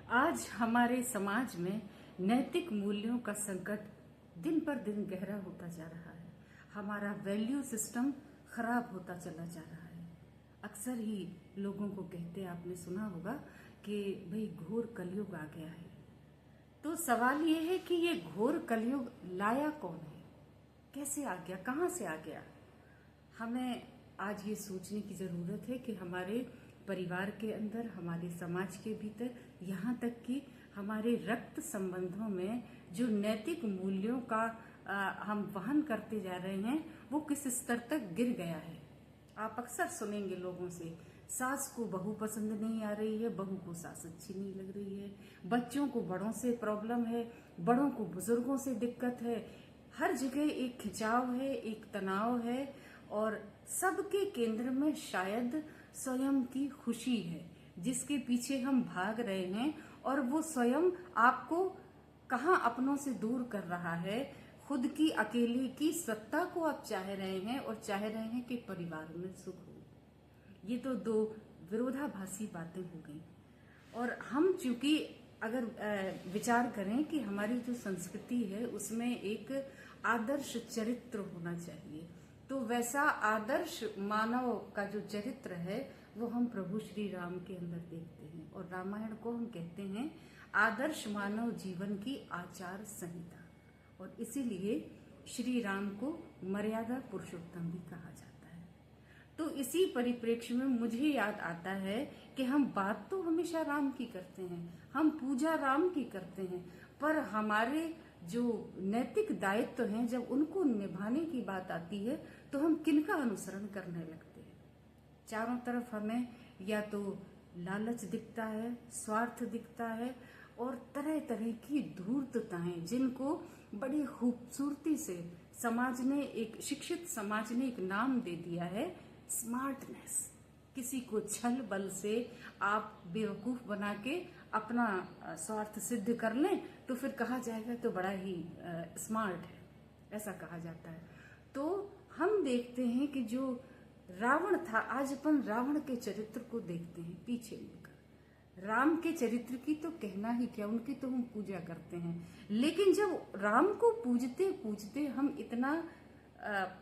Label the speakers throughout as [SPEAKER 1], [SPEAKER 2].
[SPEAKER 1] आज हमारे समाज में नैतिक मूल्यों का संकट दिन पर दिन गहरा होता जा रहा है। हमारा वैल्यू सिस्टम खराब होता चला जा रहा है। अक्सर ही लोगों को कहते, आपने सुना होगा कि भाई घोर कलयुग आ गया है। तो सवाल ये है कि ये घोर कलयुग लाया कौन है, कैसे आ गया, कहाँ से आ गया। हमें आज ये सोचने की ज़रूरत है कि हमारे परिवार के अंदर, हमारे समाज के भीतर, यहाँ तक कि हमारे रक्त संबंधों में जो नैतिक मूल्यों का हम वहन करते जा रहे हैं, वो किस स्तर तक गिर गया है। आप अक्सर सुनेंगे लोगों से, सास को बहू पसंद नहीं आ रही है, बहू को सास अच्छी नहीं लग रही है, बच्चों को बड़ों से प्रॉब्लम है, बड़ों को बुजुर्गों से दिक्कत है। हर जगह एक खिंचाव है, एक तनाव है और सबके केंद्र में शायद स्वयं की खुशी है, जिसके पीछे हम भाग रहे हैं। और वो स्वयं आपको कहाँ अपनों से दूर कर रहा है। खुद की अकेले की सत्ता को आप चाह रहे हैं और चाह रहे हैं कि परिवार में सुख हो। ये तो दो विरोधाभासी बातें हो गई। और हम चूंकि अगर विचार करें कि हमारी जो संस्कृति है उसमें एक आदर्श चरित्र होना चाहिए, तो वैसा आदर्श मानव का जो चरित्र है वो हम प्रभु श्री राम के अंदर देखते हैं। और रामायण को हम कहते हैं आदर्श मानव जीवन की आचार संहिता। और इसीलिए श्री राम को मर्यादा पुरुषोत्तम भी कहा जाता है। तो इसी परिप्रेक्ष्य में मुझे याद आता है कि हम बात तो हमेशा राम की करते हैं, हम पूजा राम की करते हैं, पर हमारे जो नैतिक दायित्व हैं, जब उनको निभाने की बात आती है तो हम किनका अनुसरण करने लगते हैं। चारों तरफ हमें या तो लालच दिखता है, स्वार्थ दिखता है और तरह तरह की धूर्तताएं, जिनको बड़ी खूबसूरती से समाज ने, एक शिक्षित समाज ने एक नाम दे दिया है, स्मार्टनेस। किसी को छल बल से आप बेवकूफ बना के अपना स्वार्थ सिद्ध कर लें तो फिर कहा जाएगा तो बड़ा ही स्मार्ट है, ऐसा कहा जाता है। तो हम देखते हैं कि जो रावण था, आज अपन रावण के चरित्र को देखते हैं पीछे मुड़कर। राम के चरित्र की तो कहना ही क्या, उनकी तो हम पूजा करते हैं। लेकिन जब राम को पूजते पूजते हम इतना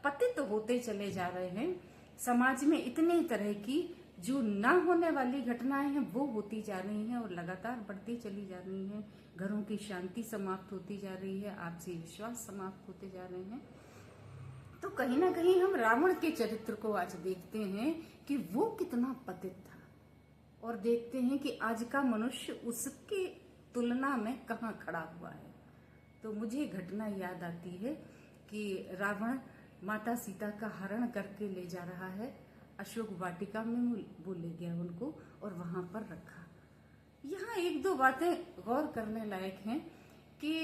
[SPEAKER 1] पतित होते चले जा रहे हैं, समाज में इतने तरह की जो ना होने वाली घटनाएं हैं वो होती जा रही हैं और लगातार बढ़ती चली जा रही हैं। घरों की शांति समाप्त होती जा रही है, आपसी विश्वास समाप्त होते जा रहे हैं। तो कहीं ना कहीं हम रावण के चरित्र को आज देखते हैं कि वो कितना पतित था, और देखते हैं कि आज का मनुष्य उसके तुलना में कहाँ खड़ा हुआ है। तो मुझे घटना याद आती है कि रावण माता सीता का हरण करके ले जा रहा है, अशोक वाटिका में वो ले गया उनको और वहां पर रखा। यहाँ एक दो बातें गौर करने लायक हैं कि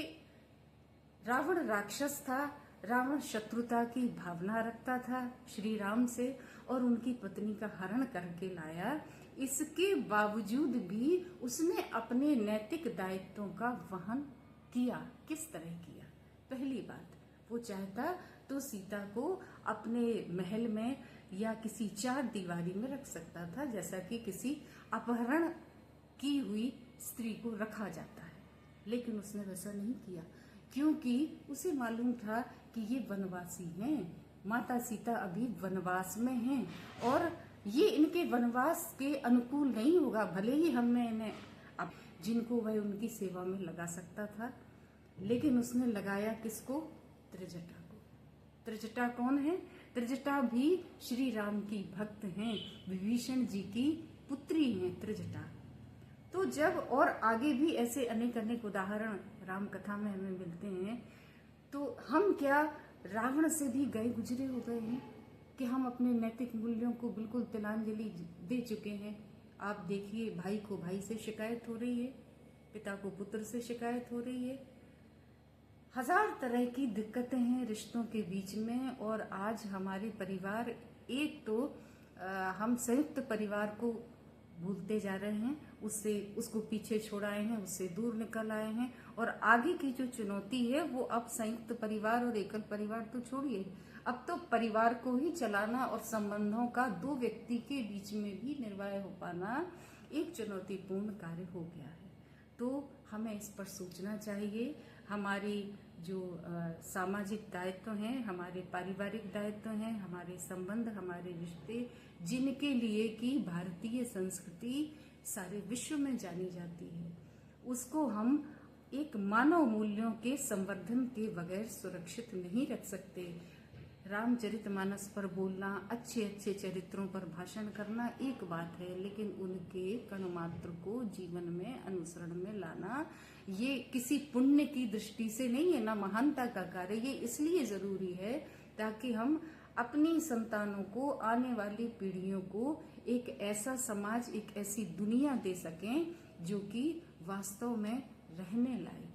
[SPEAKER 1] रावण राक्षस था, रावण शत्रुता की भावना रखता था श्री राम से और उनकी पत्नी का हरण करके लाया। इसके बावजूद भी उसने अपने नैतिक दायित्वों का वहन किया। किस तरह किया? पहली बात, वो चाहता तो सीता को अपने महल में या किसी चार दीवारी में रख सकता था, जैसा कि किसी अपहरण की हुई स्त्री को रखा जाता है। लेकिन उसने वैसा नहीं किया, क्योंकि उसे मालूम था कि ये वनवासी हैं, माता सीता अभी वनवास में हैं और ये इनके वनवास के अनुकूल नहीं होगा। भले ही हमने इन्हें अब जिनको वह उनकी सेवा में लगा सकता था, लेकिन उसने लगाया किसको? त्रिजटा को। त्रिजटा कौन है? त्रिजटा भी श्री राम की भक्त हैं, विभीषण जी की पुत्री हैं त्रिजटा। तो जब और आगे भी ऐसे अनेक अनेक उदाहरण राम कथा में हमें मिलते हैं, तो हम क्या रावण से भी गए गुजरे हो गए हैं कि हम अपने नैतिक मूल्यों को बिल्कुल तिलांजलि दे चुके हैं। आप देखिए, भाई को भाई से शिकायत हो रही है, पिता को पुत्र से शिकायत हो रही है, हजार तरह की दिक्कतें हैं रिश्तों के बीच में। और आज हमारे परिवार, एक तो हम संयुक्त परिवार को भूलते जा रहे हैं, उसको पीछे छोड़ाए हैं, उससे दूर निकल आए हैं। और आगे की जो चुनौती है वो अब संयुक्त परिवार और एकल परिवार तो छोड़िए, अब तो परिवार को ही चलाना और संबंधों का दो व्यक्ति के बीच में भी निर्वाह हो पाना एक चुनौतीपूर्ण कार्य हो गया है। तो हमें इस पर सोचना चाहिए। हमारी जो सामाजिक दायित्व हैं, हमारे पारिवारिक दायित्व हैं, हमारे संबंध, हमारे रिश्ते, जिनके लिए कि भारतीय संस्कृति सारे विश्व में जानी जाती है, उसको हम एक मानव मूल्यों के संवर्धन के बगैर सुरक्षित नहीं रख सकते। रामचरितमानस पर बोलना, अच्छे अच्छे चरित्रों पर भाषण करना एक बात है, लेकिन उनके कण मात्र को जीवन में अनुसरण में लाना ये किसी पुण्य की दृष्टि से नहीं है, ना महानता का कार्य। ये इसलिए जरूरी है ताकि हम अपनी संतानों को, आने वाली पीढ़ियों को एक ऐसा समाज, एक ऐसी दुनिया दे सकें जो कि वास्तव में रहने लायक